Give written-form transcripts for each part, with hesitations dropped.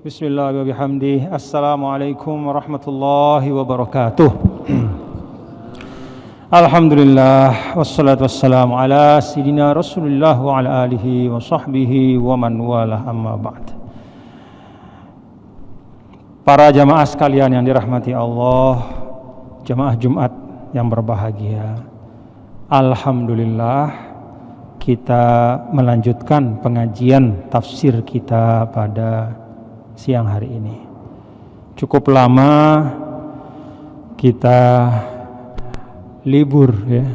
Bismillah wa bihamdih. Assalamualaikum warahmatullahi wabarakatuh. Alhamdulillah wassalatu wassalamu ala sayyidina Rasulillah wa ala alihi wa sahbihi wa man walah, amma ba'd. Para jamaah sekalian yang dirahmati Allah, jamaah Jumat yang berbahagia, alhamdulillah kita melanjutkan pengajian tafsir kita pada siang hari ini. Cukup lama kita libur ya.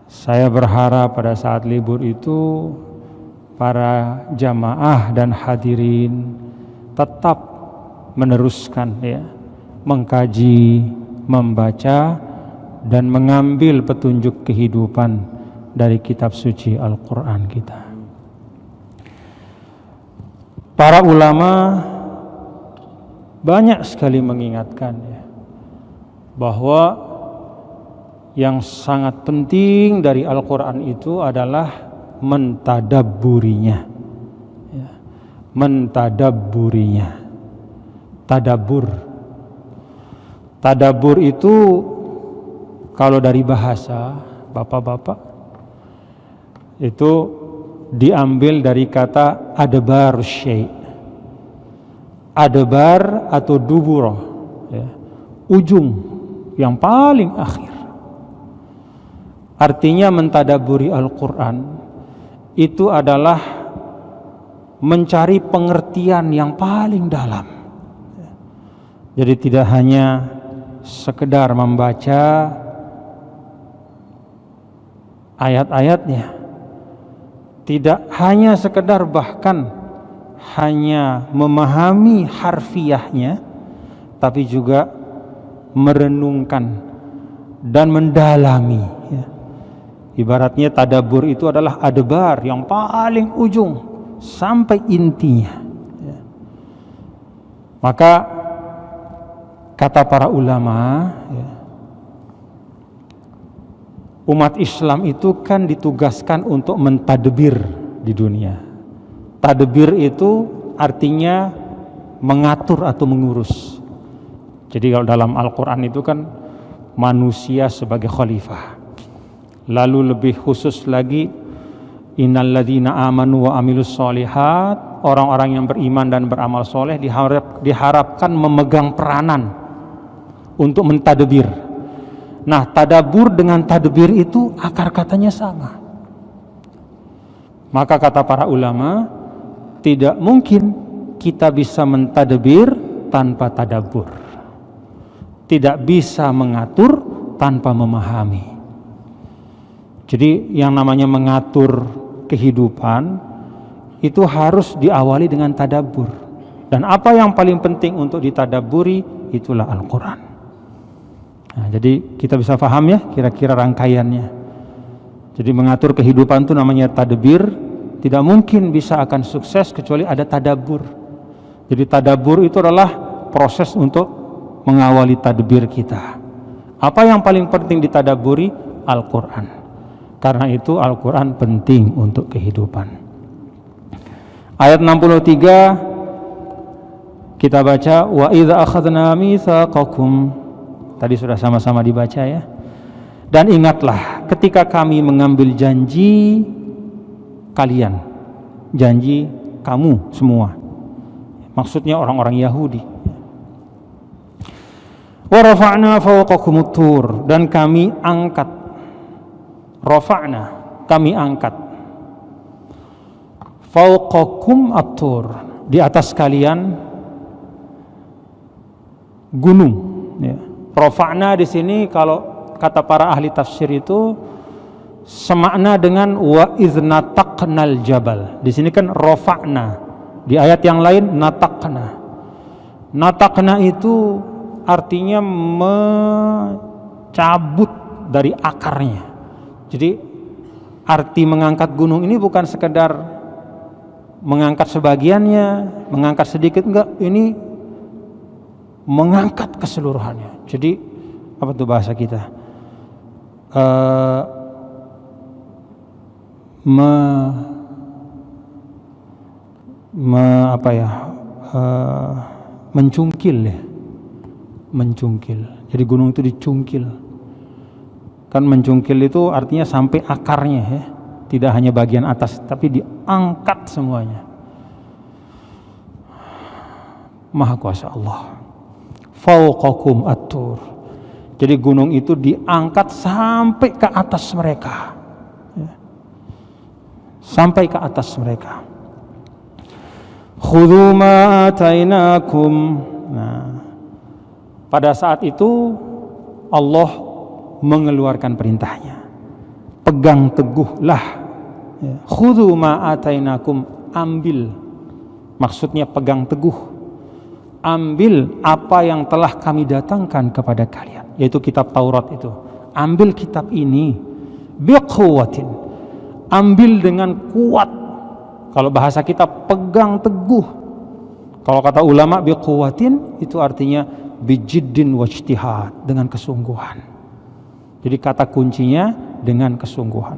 Saya berharap pada saat libur itu para jamaah dan hadirin tetap meneruskan ya, mengkaji, membaca dan mengambil petunjuk kehidupan dari kitab suci Al-Quran kita. Para ulama banyak sekali mengingatkan ya, bahwa yang sangat penting dari Al-Quran itu adalah mentadabburinya ya, mentadabburinya. Tadabbur itu kalau dari bahasa bapak-bapak itu diambil dari kata adbar syai'. Adbar atau dubur ya, ujung yang paling akhir. Artinya mentadaburi Al-Quran itu adalah mencari pengertian yang paling dalam. Jadi tidak hanya sekedar membaca ayat-ayatnya, tidak hanya sekedar bahkan hanya memahami harfiahnya, tapi juga merenungkan dan mendalami ya. Ibaratnya tadabbur itu adalah adbar yang paling ujung sampai intinya ya. Maka kata para ulama ya, umat Islam itu kan ditugaskan untuk mentadbir di dunia. Tadbir itu artinya mengatur atau mengurus. Jadi kalau dalam Al-Quran itu kan manusia sebagai khalifah. Lalu lebih khusus lagi, innalladzina amanu wa amilus sholihat, orang-orang yang beriman dan beramal soleh diharapkan memegang peranan untuk mentadbir. Nah, tadabbur dengan tadbir itu akar katanya sama. Maka kata para ulama, tidak mungkin kita bisa mentadbir tanpa tadabbur. Tidak bisa mengatur tanpa memahami. Jadi yang namanya mengatur kehidupan itu harus diawali dengan tadabbur. Dan apa yang paling penting untuk ditadabburi itulah Al-Quran. Nah, jadi kita bisa paham ya kira-kira rangkaiannya. Jadi mengatur kehidupan itu namanya tadbir. Tidak mungkin bisa akan sukses kecuali ada tadabbur. Jadi tadabbur itu adalah proses untuk mengawali tadbir kita. Apa yang paling penting ditadabburi? Al-Quran. Karena itu Al-Quran penting untuk kehidupan. Ayat 63 kita baca, wa idza akhadna mitsaqakum. Tadi sudah sama-sama dibaca ya. Dan ingatlah ketika kami mengambil janji kalian, janji kamu semua, maksudnya orang-orang Yahudi. Wa rafa'na fawqakumut tur, dan kami angkat, rafa'na kami angkat, fawqakum at-tur di atas kalian gunung ya. Rafa'na di sini kalau kata para ahli tafsir itu semakna dengan wa iznataqnal jabal. Di sini kan rafa'na, di ayat yang lain nataqna. Nataqna itu artinya mencabut dari akarnya. Jadi arti mengangkat gunung ini bukan sekedar mengangkat sebagiannya, mengangkat sedikit, enggak, ini mengangkat keseluruhannya. Jadi apa tuh bahasa kita? mencungkil ya. Mencungkil. Jadi gunung itu dicungkil. Kan mencungkil itu artinya sampai akarnya ya. Tidak hanya bagian atas tapi diangkat semuanya. Maha kuasa Allah. Fauqakum at-tur. Jadi gunung itu diangkat sampai ke atas mereka. Ya. Sampai ke atas mereka. Khudhu ma atainakum. Nah, pada saat itu Allah mengeluarkan perintahnya. Pegang teguhlah. Ya. Khudhu ma atainakum, ambil. Maksudnya pegang teguh. Ambil apa yang telah kami datangkan kepada kalian, yaitu kitab Taurat itu. Ambil kitab ini biquwwatin. Ambil dengan kuat. Kalau bahasa kita pegang teguh. Kalau kata ulama biquwwatin itu artinya bijiddin wajtihad, dengan kesungguhan. Jadi kata kuncinya dengan kesungguhan.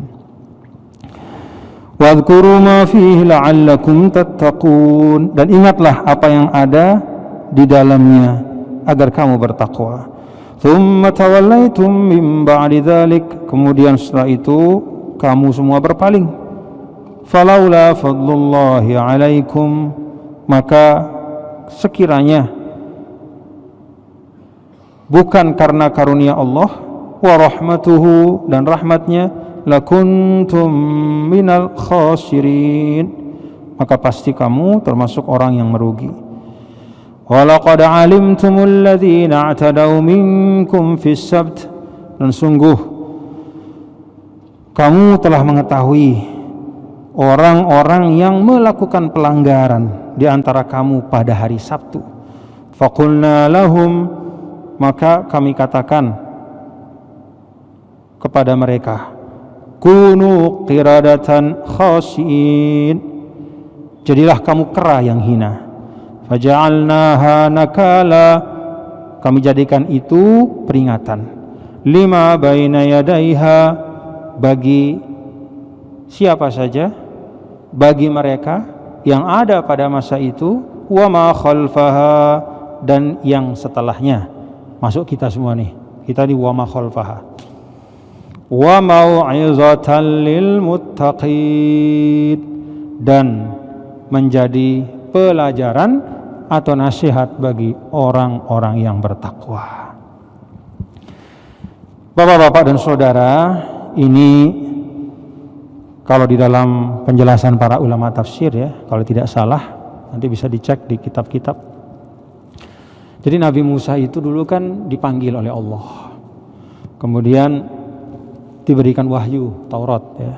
Wadhkuru ma fihi la'allakum tattaqun, dan ingatlah apa yang ada di dalamnya agar kamu bertakwa. Tsumma tawallaitum min ba'di dzalik, kemudian setelah itu kamu semua berpaling. Falaula fadlullahi 'alaikum, maka sekiranya bukan karena karunia Allah wa rahmatuhu, dan rahmatnya, lakuntum minal khasirin, maka pasti kamu termasuk orang yang merugi. Walaqad alimtumul ladzina i'tadaw minkum fis sabt, dan sungguh kamu telah mengetahui orang-orang yang melakukan pelanggaran di antara kamu pada hari Sabtu. Faqulna lahum, maka kami katakan kepada mereka, kunu qiradatan khasiin, jadilah kamu kera yang hina. Faja'alnaha nakala, kami jadikan itu peringatan. Lima baina yadaiha, bagi siapa saja? Bagi mereka yang ada pada masa itu, wa ma khalfaha, dan yang setelahnya. Masuk kita semua nih. Kita di wa ma khalfaha. Wa mau'izatan lil muttaqin, dan menjadi pelajaran atau nasihat bagi orang-orang yang bertakwa. Bapak-bapak dan saudara, ini kalau di dalam penjelasan para ulama tafsir ya, kalau tidak salah nanti bisa dicek di kitab-kitab. Jadi Nabi Musa itu dulu kan dipanggil oleh Allah, kemudian diberikan wahyu Taurat ya.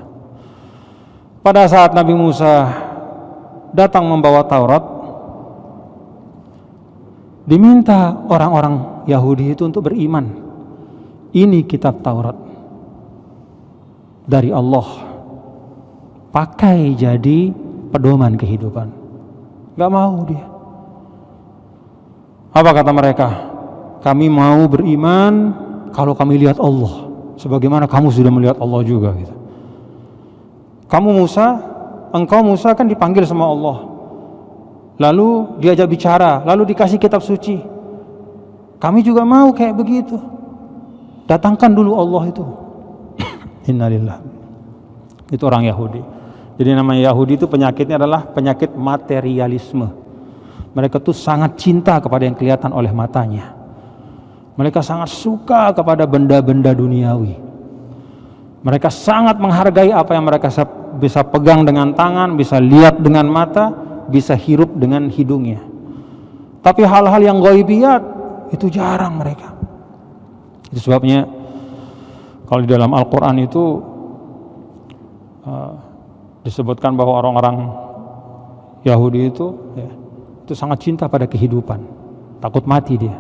Pada saat Nabi Musa datang membawa Taurat, diminta orang-orang Yahudi itu untuk beriman. Ini kitab Taurat dari Allah, pakai jadi pedoman kehidupan. Gak mau dia. Apa kata mereka? Kami mau beriman kalau kami lihat Allah, sebagaimana kamu sudah melihat Allah juga gitu. Engkau Musa kan dipanggil sama Allah, lalu diajak bicara, lalu dikasih kitab suci. Kami juga mau kayak begitu. Datangkan dulu Allah itu. Innalillah. Itu orang Yahudi. Jadi namanya Yahudi itu penyakitnya adalah penyakit materialisme. Mereka tuh sangat cinta kepada yang kelihatan oleh matanya. Mereka sangat suka kepada benda-benda duniawi. Mereka sangat menghargai apa yang mereka bisa pegang dengan tangan, bisa lihat dengan mata, bisa hirup dengan hidungnya. Tapi hal-hal yang ghaibiyat itu jarang mereka. Itu sebabnya kalau di dalam Al-Quran itu disebutkan bahwa orang-orang Yahudi itu sangat cinta pada kehidupan, takut mati dia.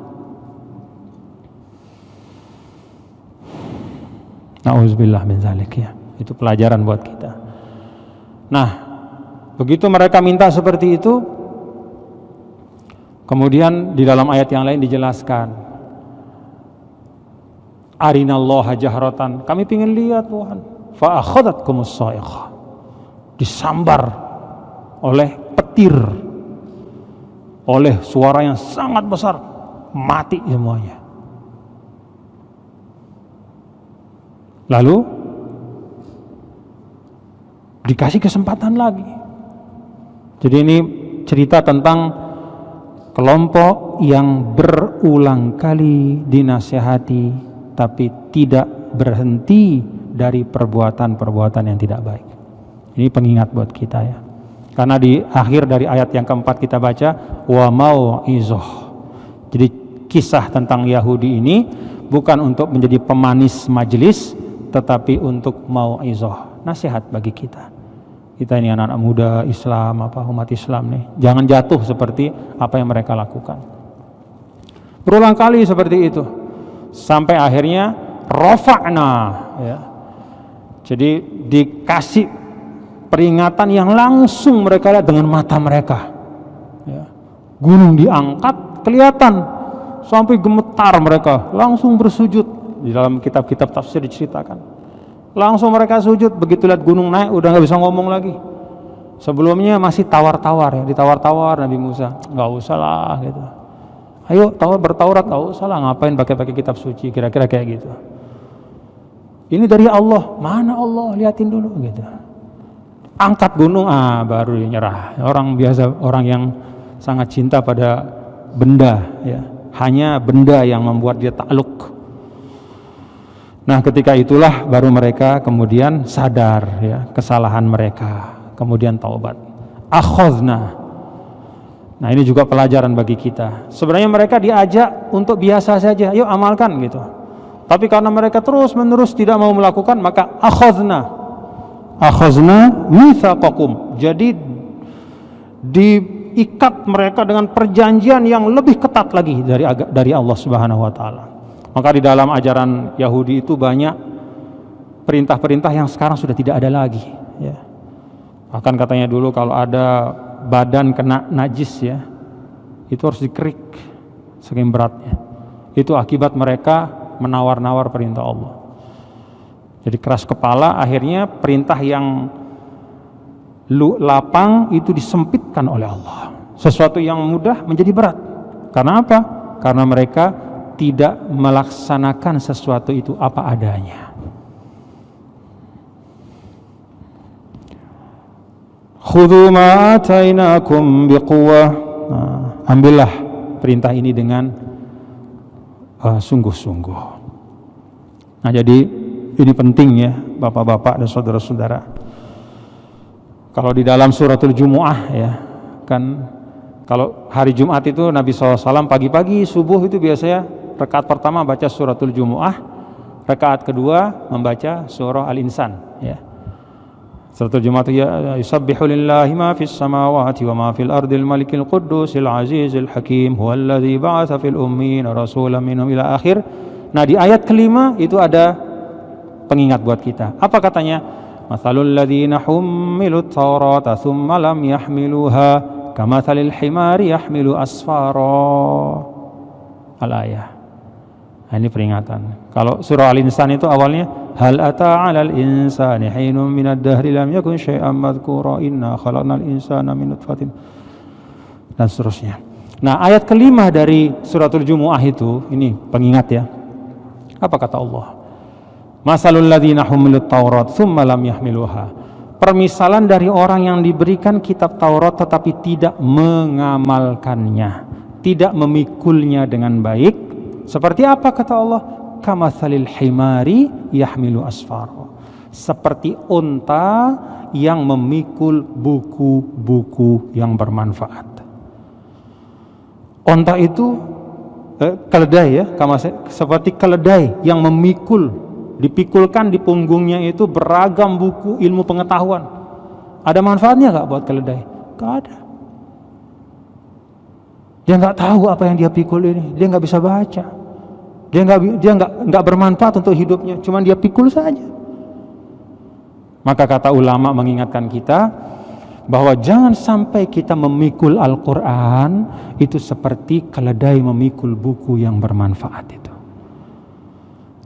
Na'udzubillah min zalik ya. Itu pelajaran buat kita. Nah, begitu mereka minta seperti itu, kemudian di dalam ayat yang lain dijelaskan, arinallaha jahratan, kami ingin lihat Tuhan. Fa akhadhatkumus sa'iqah, disambar oleh petir oleh suara yang sangat besar, mati semuanya. Lalu dikasih kesempatan lagi. Jadi ini cerita tentang kelompok yang berulang kali dinasihati tapi tidak berhenti dari perbuatan-perbuatan yang tidak baik. Ini pengingat buat kita ya. Karena di akhir dari ayat yang keempat kita baca wa mau'izah. Jadi kisah tentang Yahudi ini bukan untuk menjadi pemanis majelis, tetapi untuk mau'izah, nasihat bagi kita. Kita ini anak-anak muda Islam, umat Islam nih, jangan jatuh seperti apa yang mereka lakukan. Berulang kali seperti itu, sampai akhirnya rafa'na, ya. Jadi dikasih peringatan yang langsung mereka lihat dengan mata mereka. Ya. Gunung diangkat, kelihatan, sampai gemetar mereka, langsung bersujud. Di dalam kitab-kitab tafsir diceritakan. Langsung mereka sujud, begitu lihat gunung naik udah nggak bisa ngomong lagi. Sebelumnya masih tawar-tawar ya, ditawar-tawar Nabi Musa, nggak usah lah gitu. Ayo bertaurat, nggak usah lah, ngapain pakai kitab suci, kira-kira kayak gitu. Ini dari Allah, mana Allah, liatin dulu gitu. Angkat gunung, baru dia nyerah. Orang biasa, orang yang sangat cinta pada benda ya, hanya benda yang membuat dia takluk. Nah ketika itulah baru mereka kemudian sadar ya kesalahan mereka, kemudian taubat. Akhadna. Nah ini juga pelajaran bagi kita. Sebenarnya mereka diajak untuk biasa saja, yuk amalkan gitu. Tapi karena mereka terus menerus tidak mau melakukan, maka akhadna mitsaqakum. Jadi diikat mereka dengan perjanjian yang lebih ketat lagi dari Allah Subhanahu wa taala. Maka di dalam ajaran Yahudi itu banyak perintah-perintah yang sekarang sudah tidak ada lagi ya. Bahkan katanya dulu kalau ada badan kena najis ya, itu harus dikerik saking beratnya. Itu akibat mereka menawar-nawar perintah Allah. Jadi keras kepala, akhirnya perintah yang lapang itu disempitkan oleh Allah. Sesuatu yang mudah menjadi berat. Karena apa? Karena mereka tidak melaksanakan sesuatu itu apa adanya. Khudhu ma atainakum biquwwah. Ambillah perintah ini dengan sungguh-sungguh. Nah, jadi ini penting ya, Bapak-bapak dan saudara-saudara. Kalau di dalam suratul Jumu'ah ya, kan kalau hari Jumat itu Nabi SAW pagi-pagi subuh itu biasanya rakaat pertama baca suratul Jumu'ah, rakaat kedua membaca surah Al-Insan ya. Suratul Jumu'ah ya yusabbihu lillahi ma fis samawati wa ma fil ardil malikil quddusil azizil hakim huwallazi ba'atsa fil ummiyina rasulan minhum ila akhir. Nah, di ayat kelima itu ada pengingat buat kita. Apa katanya? Mathalul ladzina hummilut taurata tsumma lam yahmiluha kamathalil himari yahmilu asfara. Al-ayah. Nah, ini peringatan. Kalau surah Al-Insan itu awalnya hal ata 'alal insani hinum minad dahri lam yakun syai'an madhkura inna khalaqnal insana min nutfatin dan seterusnya. Nah, ayat kelima dari suratul Jumu'ah itu ini pengingat ya. Apa kata Allah? Masalul ladzina humilut taurat tsumma lam yahmiluha. Permisalan dari orang yang diberikan kitab Taurat tetapi tidak mengamalkannya, tidak memikulnya dengan baik. Seperti apa kata Allah? Kamatsalil himari yahmilu asfara. Seperti unta yang memikul buku-buku yang bermanfaat. Unta itu keledai ya, seperti keledai yang dipikulkan di punggungnya itu beragam buku ilmu pengetahuan. Ada manfaatnya nggak buat keledai? Nggak ada. Dia nggak tahu apa yang dia pikul ini, dia nggak bisa baca, dia nggak bermanfaat untuk hidupnya, cuman dia pikul saja. Maka kata ulama mengingatkan kita bahwa jangan sampai kita memikul Al-Quran itu seperti keledai memikul buku yang bermanfaat itu.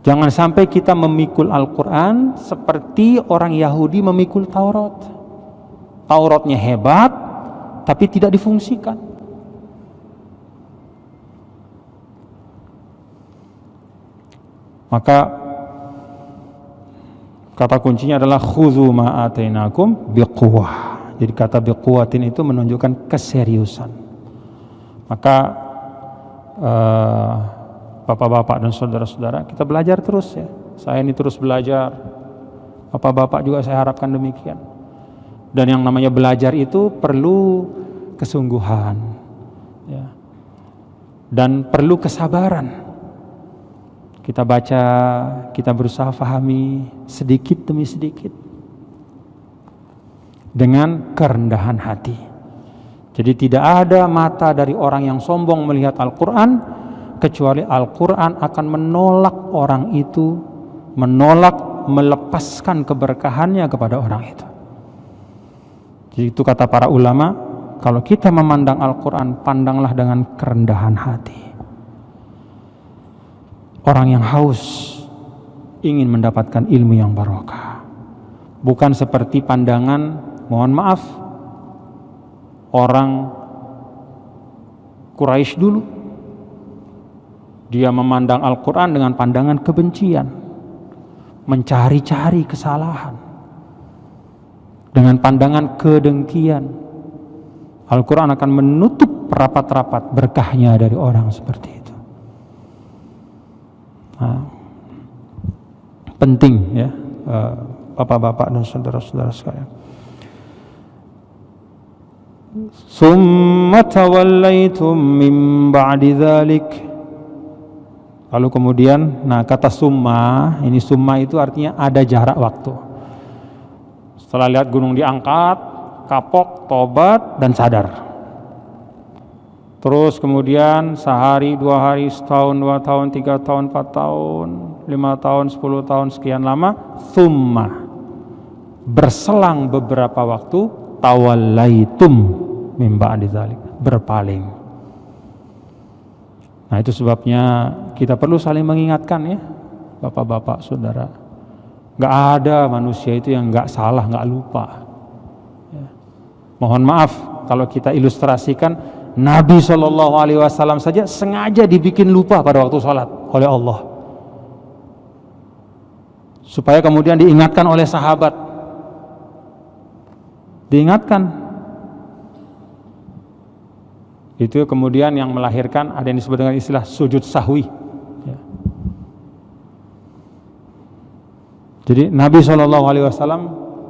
Jangan sampai kita memikul Al-Quran seperti orang Yahudi memikul Taurat. Tauratnya hebat, tapi tidak difungsikan. Maka kata kuncinya adalah khudzu ma atainakum biquwwah. Jadi kata biquwwatin itu menunjukkan keseriusan. Maka bapak-bapak dan saudara-saudara, kita belajar terus ya. Saya ini terus belajar. Bapak-bapak juga saya harapkan demikian. Dan yang namanya belajar itu perlu kesungguhan, ya. Dan perlu kesabaran. Kita baca, kita berusaha pahami sedikit demi sedikit dengan kerendahan hati. Jadi tidak ada mata dari orang yang sombong melihat Al-Quran, kecuali Al-Quran akan menolak orang itu, menolak melepaskan keberkahannya kepada orang itu. Jadi itu kata para ulama, kalau kita memandang Al-Quran, pandanglah dengan kerendahan hati. Orang yang haus ingin mendapatkan ilmu yang barokah, bukan seperti pandangan, mohon maaf, orang Quraisy dulu. Dia memandang Al-Quran dengan pandangan kebencian, mencari-cari kesalahan, dengan pandangan kedengkian. Al-Quran akan menutup rapat-rapat berkahnya dari orang seperti itu. Nah, penting ya, bapak-bapak dan saudara-saudara sekalian. Summa tawallaitum min ba'di dzalik. Lalu kemudian, nah kata summa, ini summa itu artinya ada jarak waktu. Setelah lihat gunung diangkat, kapok, tobat, dan sadar. Terus kemudian sehari, 2 hari, setahun, 2 tahun, 3 tahun, 4 tahun, 5 tahun, 10 tahun, sekian lama, summa. Berselang beberapa waktu, tawallaitum min ba'di dzalik, berpaling. Nah itu sebabnya kita perlu saling mengingatkan ya, bapak-bapak, saudara. Gak ada manusia itu yang gak salah, gak lupa ya. Mohon maaf kalau kita ilustrasikan, Nabi SAW saja sengaja dibikin lupa pada waktu sholat oleh Allah, supaya kemudian diingatkan oleh sahabat. Diingatkan. Itu kemudian yang melahirkan ada yang disebut dengan istilah sujud sahwi ya. Jadi Nabi SAW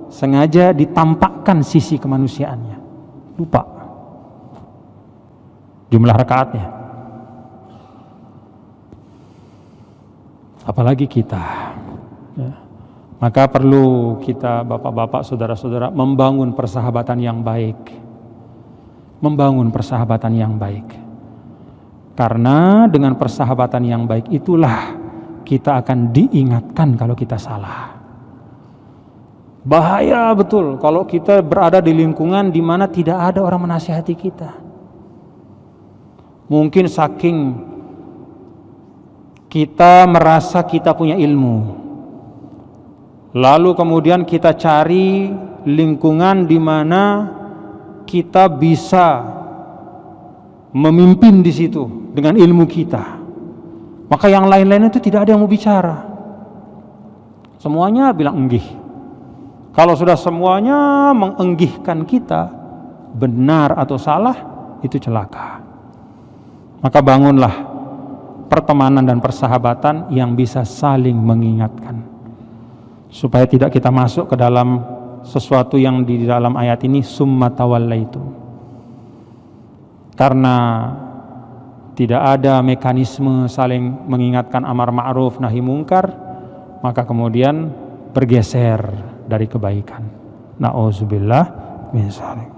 sengaja ditampakkan sisi kemanusiaannya, lupa jumlah rakaatnya. Apalagi kita ya. Maka perlu kita, bapak-bapak, saudara-saudara, membangun persahabatan yang baik. Membangun persahabatan yang baik. Karena dengan persahabatan yang baik itulah kita akan diingatkan kalau kita salah. Bahaya betul kalau kita berada di lingkungan di mana tidak ada orang menasihati kita. Mungkin saking kita merasa kita punya ilmu, lalu kemudian kita cari lingkungan di mana kita bisa memimpin di situ dengan ilmu kita. Maka yang lain-lain itu tidak ada yang mau bicara. Semuanya bilang enggih. Kalau sudah semuanya mengenggihkan kita, benar atau salah, itu celaka. Maka bangunlah pertemanan dan persahabatan yang bisa saling mengingatkan, supaya tidak kita masuk ke dalam sesuatu yang di dalam ayat ini summa tawallaitum. Karena tidak ada mekanisme saling mengingatkan amar ma'ruf nahi mungkar, maka kemudian bergeser dari kebaikan. Na'udzubillah min dzalik.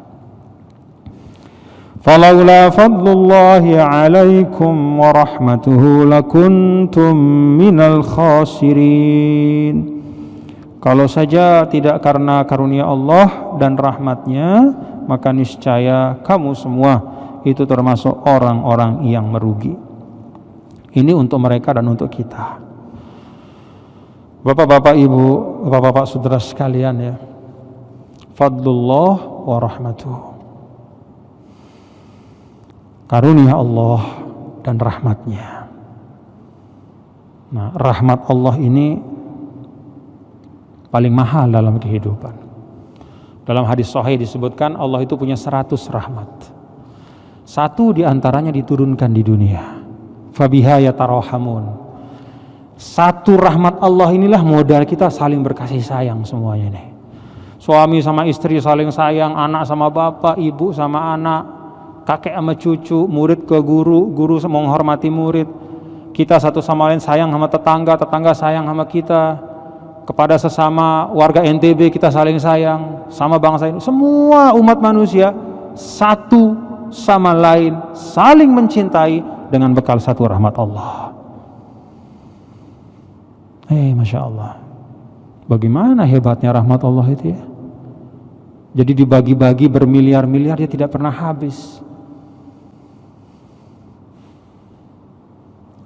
Falaula fadlullahi 'alaikum wa rahmatuhu lakuntum minal khasirin. Kalau saja tidak karena karunia Allah dan rahmatnya, maka niscaya kamu semua itu termasuk orang-orang yang merugi. Ini untuk mereka dan untuk kita. Bapak-bapak, ibu, bapak-bapak, saudara sekalian ya. Fadlullah wa rahmatuh. karunia Allah dan rahmatnya. Nah, rahmat Allah ini paling mahal dalam kehidupan. Dalam hadis sahih disebutkan Allah itu punya 100 rahmat. Satu diantaranya diturunkan di dunia. Fabiha yatarahamun. Satu rahmat Allah inilah modal kita saling berkasih sayang semuanya nih. Suami sama istri saling sayang, anak sama bapak, ibu sama anak, kakek sama cucu, murid ke guru, guru menghormati murid. Kita satu sama lain sayang sama tetangga, tetangga sayang sama kita. Kepada sesama warga NTB kita saling sayang, sama bangsa ini. Semua umat manusia satu sama lain saling mencintai dengan bekal satu rahmat Allah. Masya Allah. Bagaimana hebatnya rahmat Allah itu ya. Jadi dibagi-bagi bermiliar-miliar, dia tidak pernah habis.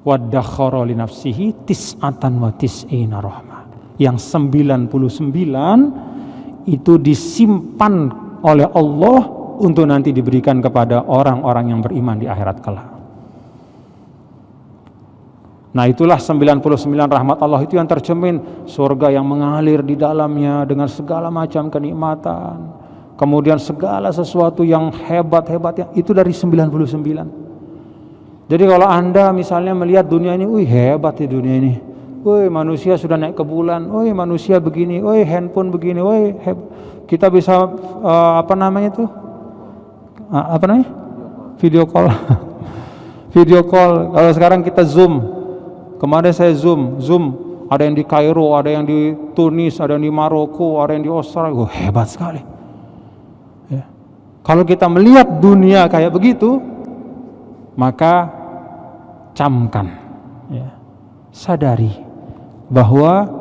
Waddakhara li nafsihi tis'atan wa tis'ina rahmah. Yang 99 itu disimpan oleh Allah untuk nanti diberikan kepada orang-orang yang beriman di akhirat kelak. Nah, itulah 99 rahmat Allah itu yang tercermin surga yang mengalir di dalamnya dengan segala macam kenikmatan. Kemudian segala sesuatu yang hebat-hebatnya itu dari 99. Jadi kalau Anda misalnya melihat dunia ini, wih hebat di dunia ini. Wih manusia sudah naik ke bulan, wih manusia begini, wih handphone begini, wih kita bisa video call. Video call. Kalau sekarang kita Zoom. Kemarin saya Zoom, ada yang di Kairo, ada yang di Tunis, ada yang di Maroko, ada yang di Australia. Hebat sekali. Ya. Kalau kita melihat dunia kayak begitu, maka camkan, ya. Sadari bahwa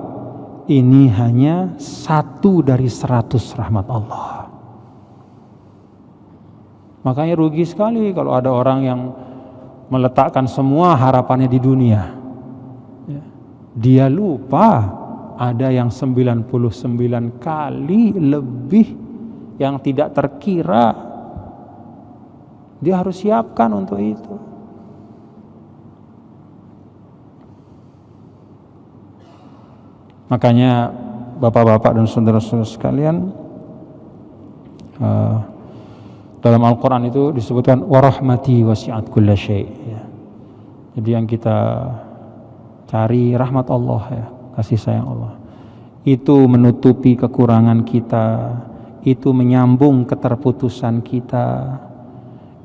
ini hanya 1 dari 100 rahmat Allah. Makanya rugi sekali kalau ada orang yang meletakkan semua harapannya di dunia. Dia lupa ada yang 99 kali lebih yang tidak terkira. Dia harus siapkan untuk itu. Makanya bapak-bapak dan saudara-saudara sekalian, dalam Al-Quran itu disebutkan warahmati wasi'at kulla syai', ya. Jadi yang kita cari rahmat Allah, ya, kasih sayang Allah. Itu menutupi kekurangan kita, itu menyambung keterputusan kita,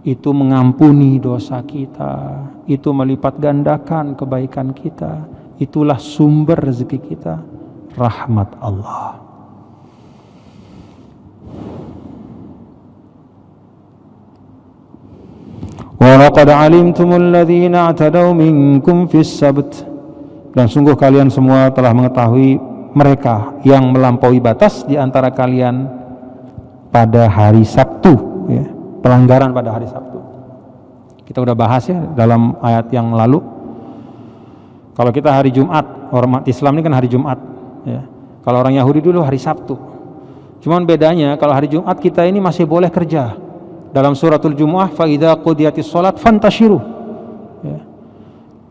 itu mengampuni dosa kita, itu melipat gandakan kebaikan kita. Itulah sumber rezeki kita, rahmat Allah. Wa laqad alimtumul ladzina i'tadaw minkum fis sabt. Dan sungguh kalian semua telah mengetahui mereka yang melampaui batas di antara kalian pada hari Sabtu, ya, pelanggaran pada hari Sabtu. Kita udah bahas ya dalam ayat yang lalu. Kalau kita hari Jumat, orang Islam ini kan hari Jumat, ya. Kalau orang Yahudi dulu hari Sabtu. Cuman bedanya kalau hari Jumat kita ini masih boleh kerja. Dalam suratul Jumu'ah, fa idza qudiyatis shalat fantashiru. Ya.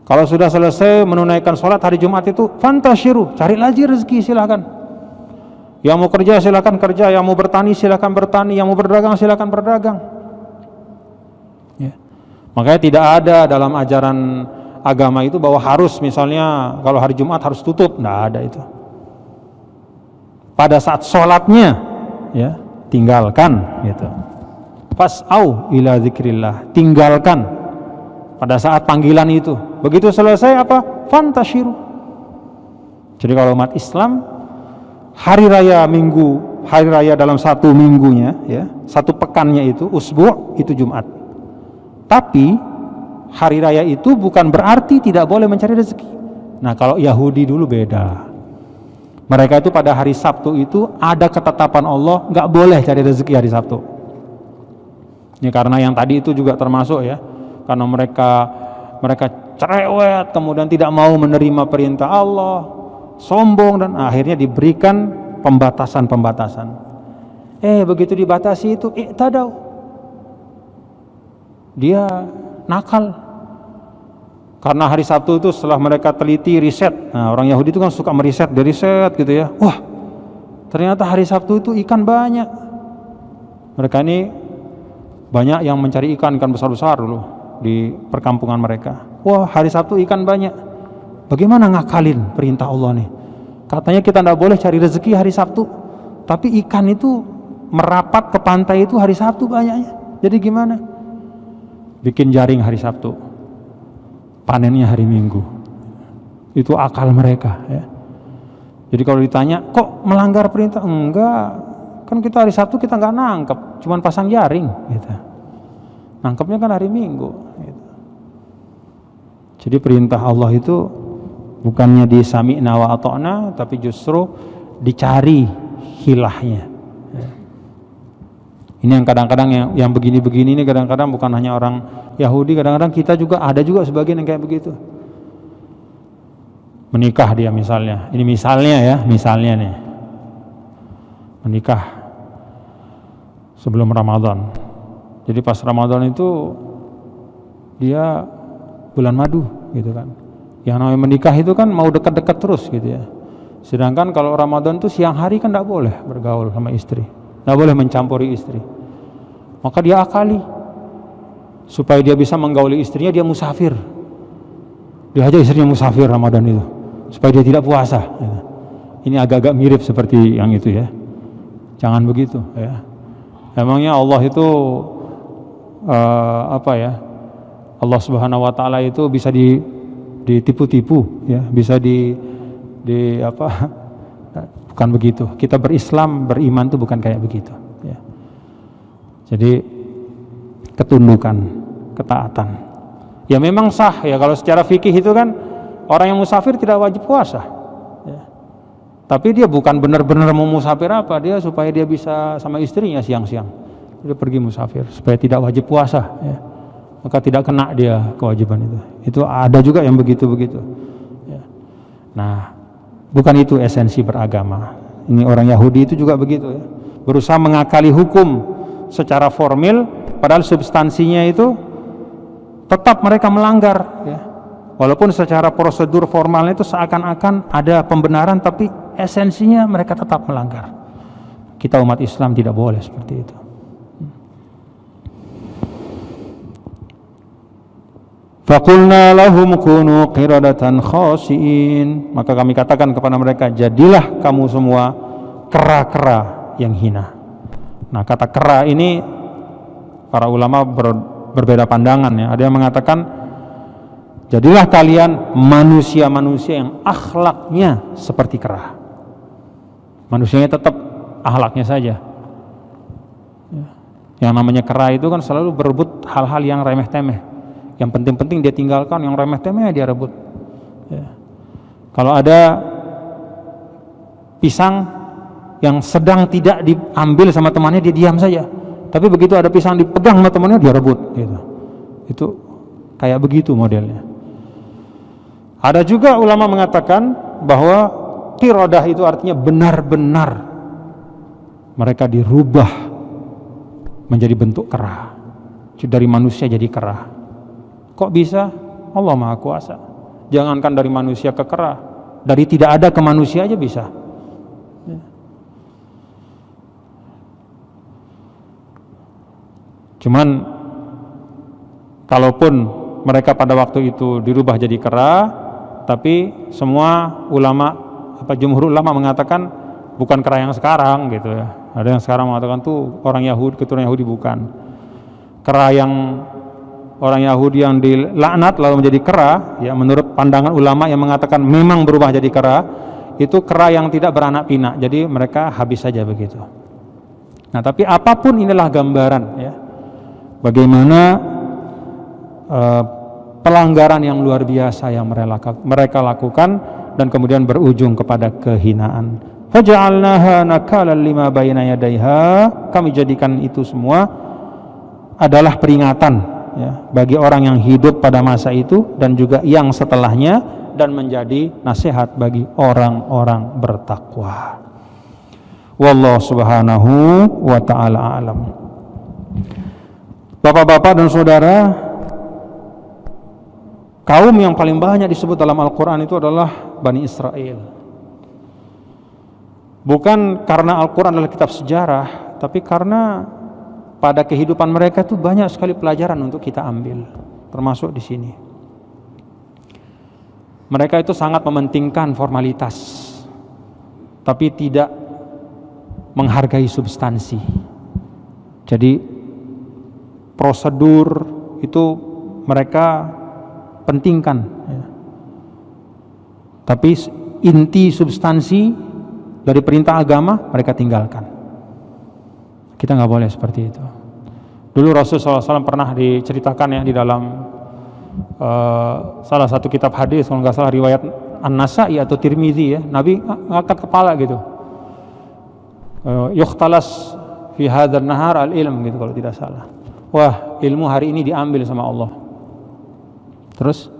Kalau sudah selesai menunaikan sholat hari Jumat itu, fantashiru, cari lagi rezeki, silakan. Yang mau kerja silakan kerja, yang mau bertani silakan bertani, yang mau berdagang silakan berdagang. Ya. Makanya tidak ada dalam ajaran agama itu bahwa harus misalnya kalau hari Jumat harus tutup, tidak ada itu. Pada saat sholatnya, ya tinggalkan, gitu. Fas'au ila dzikrillah, tinggalkan. Pada saat panggilan itu, begitu selesai apa? Fantashiru. Jadi kalau umat Islam, hari raya minggu, hari raya dalam satu minggunya, ya, satu pekannya itu, usbu' itu Jumat. Tapi hari raya itu bukan berarti tidak boleh mencari rezeki. Nah kalau Yahudi dulu beda. Mereka itu pada hari Sabtu itu ada ketetapan Allah, nggak boleh cari rezeki hari Sabtu. Ini karena yang tadi itu juga termasuk, ya. Karena mereka cerewet, kemudian tidak mau menerima perintah Allah, sombong, dan akhirnya diberikan pembatasan-pembatasan. Begitu dibatasi itu, i'tadaw. dia nakal. Karena hari Sabtu itu setelah mereka teliti riset, nah orang Yahudi itu kan suka meriset, dia riset gitu ya, wah ternyata hari Sabtu itu ikan banyak. Mereka ini banyak yang mencari ikan besar-besar dulu di perkampungan mereka. Wah hari Sabtu ikan banyak, bagaimana ngakalin perintah Allah nih? Katanya kita tidak boleh cari rezeki hari Sabtu, tapi ikan itu merapat ke pantai itu hari Sabtu banyaknya. Jadi gimana? Bikin jaring hari Sabtu, panennya hari Minggu. Itu akal mereka ya. Jadi kalau ditanya, kok melanggar perintah? Enggak, kan kita hari Sabtu kita nggak nangkep, cuman pasang jaring gitu. Nangkepnya kan hari Minggu gitu. Jadi perintah Allah itu bukannya disami'na wa ata'na, tapi justru dicari hilahnya ya. Ini yang kadang-kadang yang begini-begini ini kadang-kadang bukan hanya orang Yahudi, kadang-kadang kita juga ada juga sebagian yang kayak begitu. Menikah dia misalnya, ini misalnya nih, menikah sebelum Ramadan. Jadi pas Ramadan itu dia bulan madu gitu kan. Yang namanya menikah itu kan mau dekat-dekat terus gitu ya. Sedangkan kalau Ramadan itu siang hari kan tidak boleh bergaul sama istri, tidak boleh mencampuri istri. Maka dia akali supaya dia bisa menggauli istrinya, dia musafir. Dia aja istrinya musafir Ramadan itu supaya dia tidak puasa gitu. Ini agak-agak mirip seperti yang itu ya. Jangan begitu ya. Emangnya Allah itu Allah Subhanahu wa taala itu bisa ditipu-tipu ya, bisa bukan begitu. Kita berislam, beriman itu bukan kayak begitu ya. Jadi ketundukan, ketaatan. Ya memang sah ya, kalau secara fikih itu kan orang yang musafir tidak wajib puasa ya. Tapi dia bukan benar-benar mau musafir apa, dia supaya dia bisa sama istrinya siang-siang. Dia pergi musafir supaya tidak wajib puasa ya. Maka tidak kena dia kewajiban itu. Itu ada juga yang begitu-begitu ya. Nah, bukan itu esensi beragama. Ini orang Yahudi itu juga begitu ya. Berusaha mengakali hukum secara formil, padahal substansinya itu tetap mereka melanggar ya. Walaupun secara prosedur formalnya itu seakan-akan ada pembenaran, tapi esensinya mereka tetap melanggar. Kita umat Islam tidak boleh seperti itu. Faqulna lahum kunu qiradatan khasiin, maka kami katakan kepada mereka, jadilah kamu semua kera-kera yang hina. Nah, kata kera ini para ulama berbeda pandangan ya. Ada yang mengatakan jadilah kalian manusia-manusia yang akhlaknya seperti kera. Manusianya tetap akhlaknya saja. Yang namanya kera itu kan selalu berebut hal-hal yang remeh-temeh. Yang penting-penting dia tinggalkan, yang remeh-temeh dia rebut. Ya. Kalau ada pisang yang sedang tidak diambil sama temannya, dia diam saja. Tapi begitu ada pisang dipegang sama temannya, dia rebut. Gitu. Itu kayak begitu modelnya. Ada juga ulama mengatakan bahwa qirodah itu artinya benar-benar mereka dirubah menjadi bentuk kera. Dari manusia jadi kera. Kok bisa? Allah Maha Kuasa. Jangankan dari manusia ke kera, dari tidak ada ke manusia aja bisa. Cuman kalaupun mereka pada waktu itu dirubah jadi kera, tapi semua ulama, jumhur ulama mengatakan bukan kera yang sekarang gitu ya. Ada yang sekarang mengatakan tuh orang Yahudi, keturunan Yahudi, bukan. Kera yang orang Yahudi yang dilaknat lalu menjadi kera, ya menurut pandangan ulama yang mengatakan memang berubah jadi kera, itu kera yang tidak beranak pinak, jadi mereka habis saja begitu. Nah, tapi apapun inilah gambaran ya, bagaimana pelanggaran yang luar biasa yang mereka lakukan dan kemudian berujung kepada kehinaan. Faja'alnaha nakalan lima bayna yadayha, kami jadikan itu semua adalah peringatan ya, bagi orang yang hidup pada masa itu dan juga yang setelahnya, dan menjadi nasihat bagi orang-orang bertakwa. Wallahu subhanahu wa ta'ala a'lam. Bapak-bapak dan saudara, kaum yang paling banyak disebut dalam Al-Quran itu adalah Bani Israel. Bukan karena Al-Quran adalah kitab sejarah, tapi karena pada kehidupan mereka itu banyak sekali pelajaran untuk kita ambil, termasuk di sini. Mereka itu sangat mementingkan formalitas, tapi tidak menghargai substansi. Jadi prosedur itu mereka pentingkan, ya. Tapi inti substansi dari perintah agama mereka tinggalkan. Kita nggak boleh seperti itu. Dulu Rasulullah SAW pernah diceritakan ya di dalam salah satu kitab hadis, kalau nggak salah riwayat An-Nasa'i atau Tirmidzi ya, Nabi ngangkat kepala gitu. Yukhtalas fi hadzal nahar al-ilm gitu kalau tidak salah. Wah, ilmu hari ini diambil sama Allah. Terus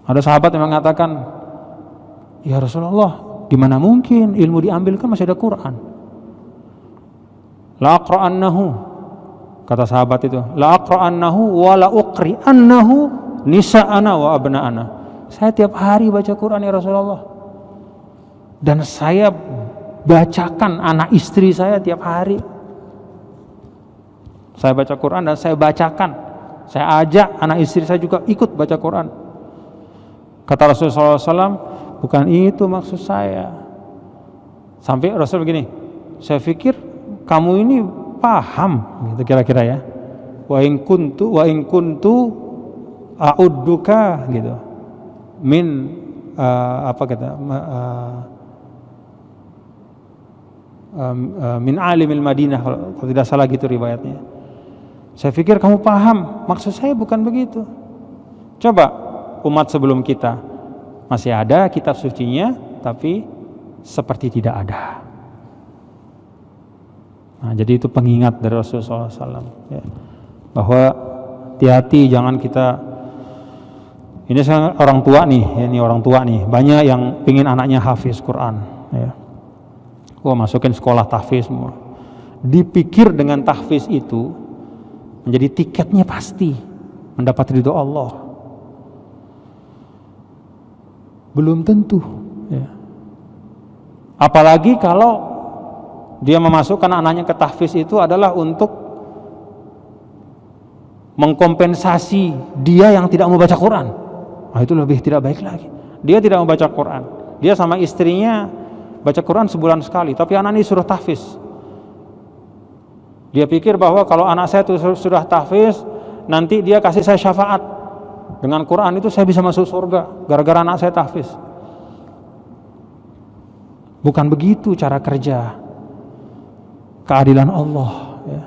ada sahabat yang mengatakan, ya Rasulullah, gimana mungkin ilmu diambil, kan masih ada Quran. La aqra'annahu, kata sahabat itu, la aqra'annahu wa la uqri'annahu nisa'ana wa abna'ana. Saya tiap hari baca Quran ya Rasulullah, dan saya bacakan anak istri saya tiap hari. Saya baca Quran dan saya bacakan, saya ajak anak istri saya juga ikut baca Quran. Kata Rasulullah SAW, bukan itu maksud saya. Sampai Rasul begini, saya pikir kamu ini paham, gitu kira-kira ya. Wa in kuntu a'udduka gitu. Min alimil Madinah, kalau tidak salah gitu riwayatnya. Saya pikir kamu paham, maksud saya bukan begitu. Coba umat sebelum kita masih ada kitab sucinya, tapi seperti tidak ada. Nah, jadi itu pengingat dari Rasulullah SAW ya, bahwa hati-hati, jangan kita, ini saya orang tua nih, ya, ini orang tua nih, banyak yang pingin anaknya hafiz Quran ya. Wah, masukin sekolah tahfiz semua. Dipikir dengan tahfiz itu menjadi tiketnya pasti mendapat ridho Allah. Belum tentu ya. Apalagi kalau dia memasukkan anaknya ke tahfiz itu adalah untuk mengkompensasi dia yang tidak mau baca Quran. Nah, itu lebih tidak baik lagi. Dia tidak mau baca Quran, dia sama istrinya baca Quran sebulan sekali, tapi anak ini suruh tahfiz. Dia pikir bahwa kalau anak saya itu sudah tahfiz, nanti dia kasih saya syafaat. Dengan Quran itu saya bisa masuk surga gara-gara anak saya tahfiz. Bukan begitu cara kerja keadilan Allah ya.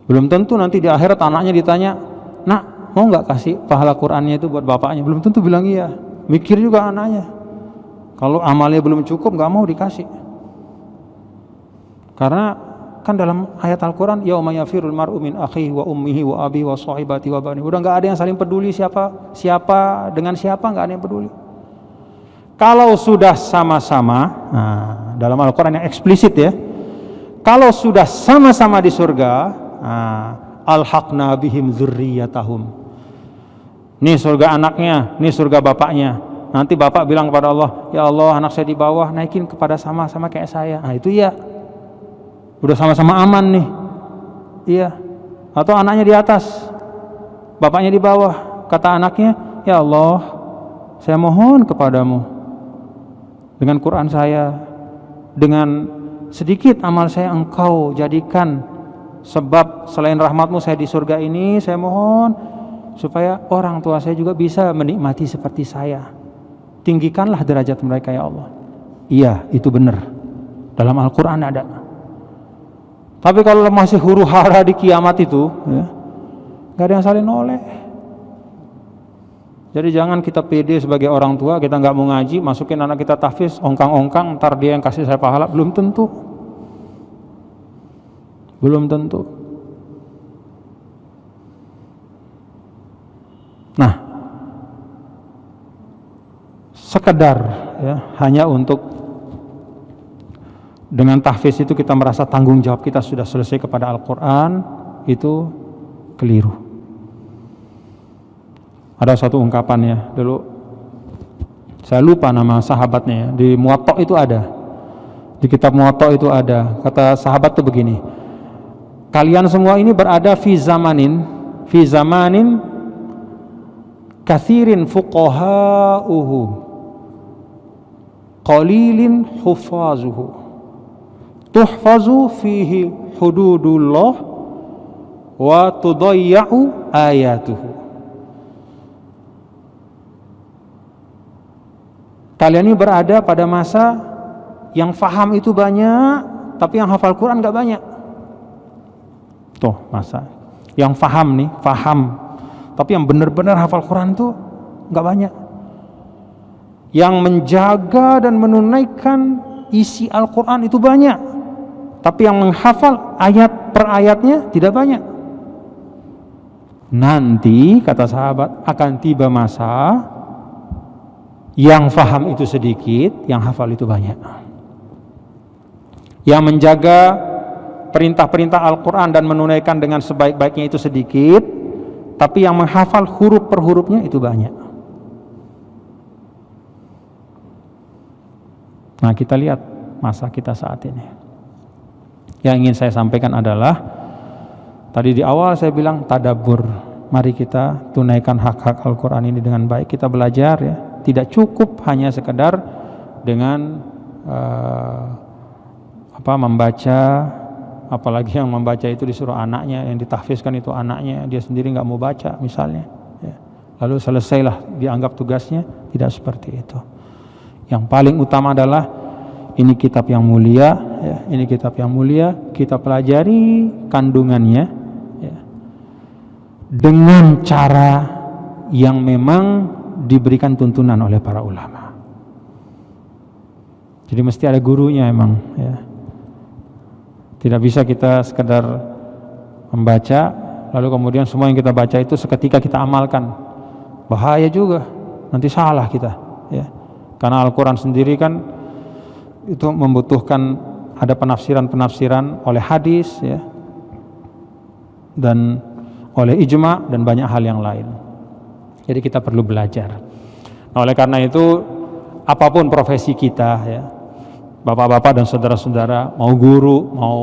Belum tentu nanti di akhirat anaknya ditanya, nak mau nggak kasih pahala Qurannya itu buat bapaknya? Belum tentu bilang iya. Mikir juga anaknya. Kalau amalnya belum cukup nggak mau dikasih. Karena kan dalam ayat Al-Quran, yauma yafirul mar'u min akhihi wa ummihi wa abihi wa sahibati wa bani. Udah nggak ada yang saling peduli siapa dengan siapa, nggak ada yang peduli. Kalau sudah sama-sama, nah, dalam Al-Quran yang eksplisit ya, kalau sudah sama-sama di surga, nah, alhaqna bihim dzurriyyatahum. Nih surga anaknya, nih surga bapaknya. Nanti bapak bilang kepada Allah, ya Allah, anak saya di bawah, naikin kepada sama-sama kayak saya. Nah itu ya, udah sama-sama aman nih. Iya. Atau anaknya di atas, bapaknya di bawah. Kata anaknya, ya Allah, saya mohon kepadamu, dengan Quran saya, dengan sedikit amal saya, engkau jadikan sebab selain rahmatmu saya di surga ini. Saya mohon supaya orang tua saya juga bisa menikmati seperti saya. Tinggikanlah derajat mereka ya Allah. Iya, itu benar, dalam Al-Quran ada. Tapi kalau masih huru hara di kiamat itu ya, gak ada yang saling noleh. Jadi jangan kita pede sebagai orang tua, kita nggak mau ngaji, masukin anak kita tahfiz, ongkang-ongkang, ntar dia yang kasih saya pahala. Belum tentu. Belum tentu. Nah, sekedar ya, hanya untuk dengan tahfiz itu kita merasa tanggung jawab kita sudah selesai kepada Al-Quran, itu keliru. Ada satu ungkapannya dulu, saya lupa nama sahabatnya ya, di Muwatta itu ada, di kitab Muwatta itu ada, kata sahabat itu begini, kalian semua ini berada fi zamanin kathirin fuqaha'uhu qalilin hufazuhu tuhfazu fihi hududullah wa tudayya'u ayatuhu. Kalian ini berada pada masa yang faham itu banyak, tapi yang hafal Quran gak banyak. Tuh masa yang faham nih, faham, tapi yang benar-benar hafal Quran tuh gak banyak. Yang menjaga dan menunaikan isi Al-Quran itu banyak, tapi yang menghafal ayat per ayatnya tidak banyak. Nanti kata sahabat akan tiba masa yang faham itu sedikit, yang hafal itu banyak. Yang menjaga perintah-perintah Al-Quran dan menunaikan dengan sebaik-baiknya itu sedikit, tapi yang menghafal huruf per hurufnya itu banyak. Nah, kita lihat masa kita saat ini. Yang ingin saya sampaikan adalah, tadi di awal saya bilang tadabbur. Mari kita tunaikan hak-hak Al-Quran ini dengan baik. Kita belajar ya. Tidak cukup hanya sekedar dengan membaca, apalagi yang membaca itu disuruh anaknya, yang ditahfizkan itu anaknya, dia sendiri nggak mau baca misalnya ya. Lalu selesailah dianggap tugasnya. Tidak seperti itu. Yang paling utama adalah ini kitab yang mulia ya. Ini kitab yang mulia, kita pelajari kandungannya ya, dengan cara yang memang diberikan tuntunan oleh para ulama. Jadi mesti ada gurunya emang ya. Tidak bisa kita sekedar membaca lalu kemudian semua yang kita baca itu seketika kita amalkan. Bahaya juga, nanti salah kita ya. Karena Al-Quran sendiri kan itu membutuhkan ada penafsiran-penafsiran oleh hadis ya, dan oleh ijma dan banyak hal yang lain. Jadi kita perlu belajar. Nah, oleh karena itu apapun profesi kita ya, bapak-bapak dan saudara-saudara, mau guru, mau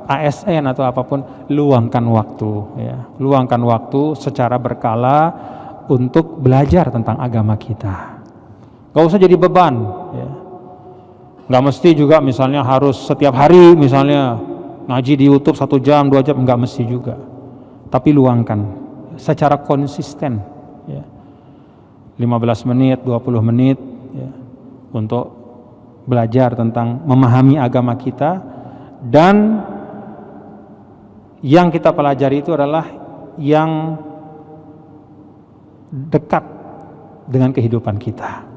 ASN atau apapun, luangkan waktu ya. Luangkan waktu secara berkala untuk belajar tentang agama kita. Gak usah jadi beban ya. Gak mesti juga misalnya harus setiap hari misalnya ngaji di YouTube 1 jam, 2 jam, gak mesti juga. Tapi luangkan secara konsisten ya. 15 menit, 20 menit ya, untuk belajar tentang memahami agama kita, dan yang kita pelajari itu adalah yang dekat dengan kehidupan kita,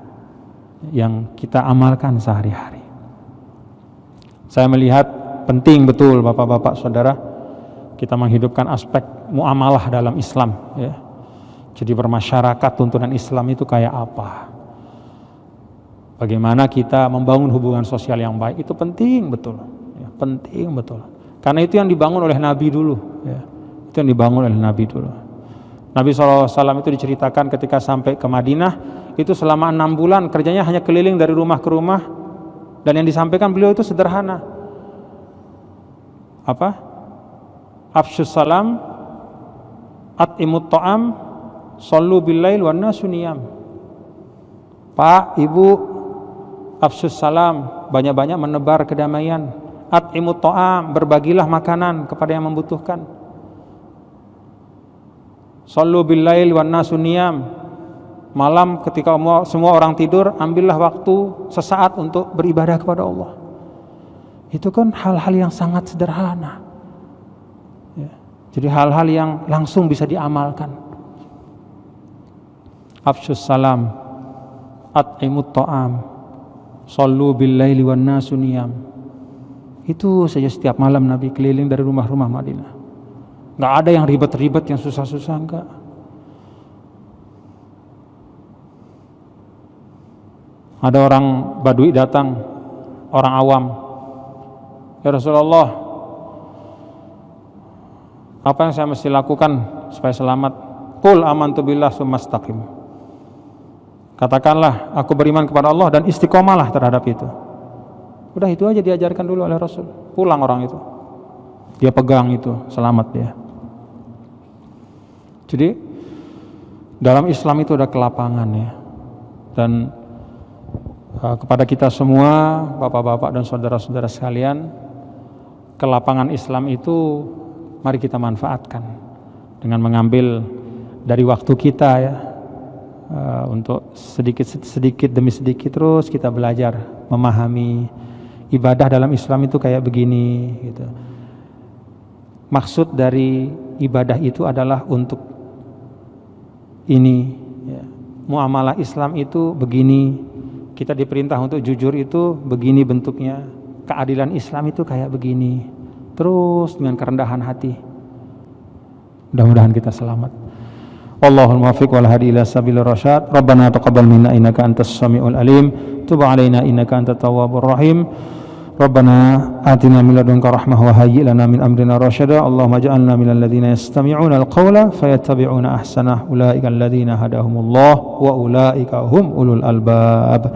yang kita amalkan sehari-hari. Saya melihat penting betul bapak-bapak saudara kita menghidupkan aspek muamalah dalam Islam ya. Jadi bermasyarakat, tuntunan Islam itu kayak apa, bagaimana kita membangun hubungan sosial yang baik, itu penting betul ya, penting betul. Karena itu yang dibangun oleh Nabi dulu ya. Itu yang dibangun oleh Nabi dulu. Nabi SAW itu diceritakan ketika sampai ke Madinah itu selama 6 bulan kerjanya hanya keliling dari rumah ke rumah, dan yang disampaikan beliau itu sederhana. Apa? Afsyus salam, at'imut ta'am, sallu billail wan nasu niyam. Pak, Ibu, afsyus salam, banyak-banyak menebar kedamaian. At'imut ta'am, berbagilah makanan kepada yang membutuhkan. Sallu billail wan nasu niyam, malam ketika semua orang tidur, ambillah waktu sesaat untuk beribadah kepada Allah. Itu kan hal-hal yang sangat sederhana ya. Jadi hal-hal yang langsung bisa diamalkan. Afsyus salam, at'imut ta'am, sallu billaili wan nasu niyam. Itu saja setiap malam Nabi keliling dari rumah-rumah Madinah. Enggak ada yang ribet-ribet, yang susah-susah, enggak. Ada orang Badui datang, orang awam. Ya Rasulullah, Apa yang saya mesti lakukan supaya selamat? Qul amantu billah tsumastaqim. Katakanlah, aku beriman kepada Allah dan istiqomalah terhadap itu. Udah itu aja diajarkan dulu oleh Rasul. Pulang orang itu. Dia pegang itu, selamat dia. Jadi dalam Islam itu ada kelapangan ya. Dan kepada kita semua, bapak-bapak dan saudara-saudara sekalian, kelapangan Islam itu mari kita manfaatkan dengan mengambil dari waktu kita ya, untuk sedikit demi sedikit terus kita belajar memahami ibadah dalam Islam itu kayak begini gitu. Maksud dari ibadah itu adalah untuk ini ya. Muamalah Islam itu begini, kita diperintah untuk jujur itu begini bentuknya, keadilan Islam itu kayak begini, terus dengan kerendahan hati. Mudah-mudahan kita selamat. Wallahul muwaffiq wal hadi ila sabilir rasyad. Rabbana taqabbal minna innaka antas samiul alim, tub alaina innaka antat tawwabur rahim. Rabbana atina min ladunka rahmah wa hayyi lana min amrina rasyada. Allahumma ij'alna minal ladzina yastami'una al-qawla fayattabi'una ahsanah. Ulaika alladziina hadahumullah wa ulaika hum ulul albab.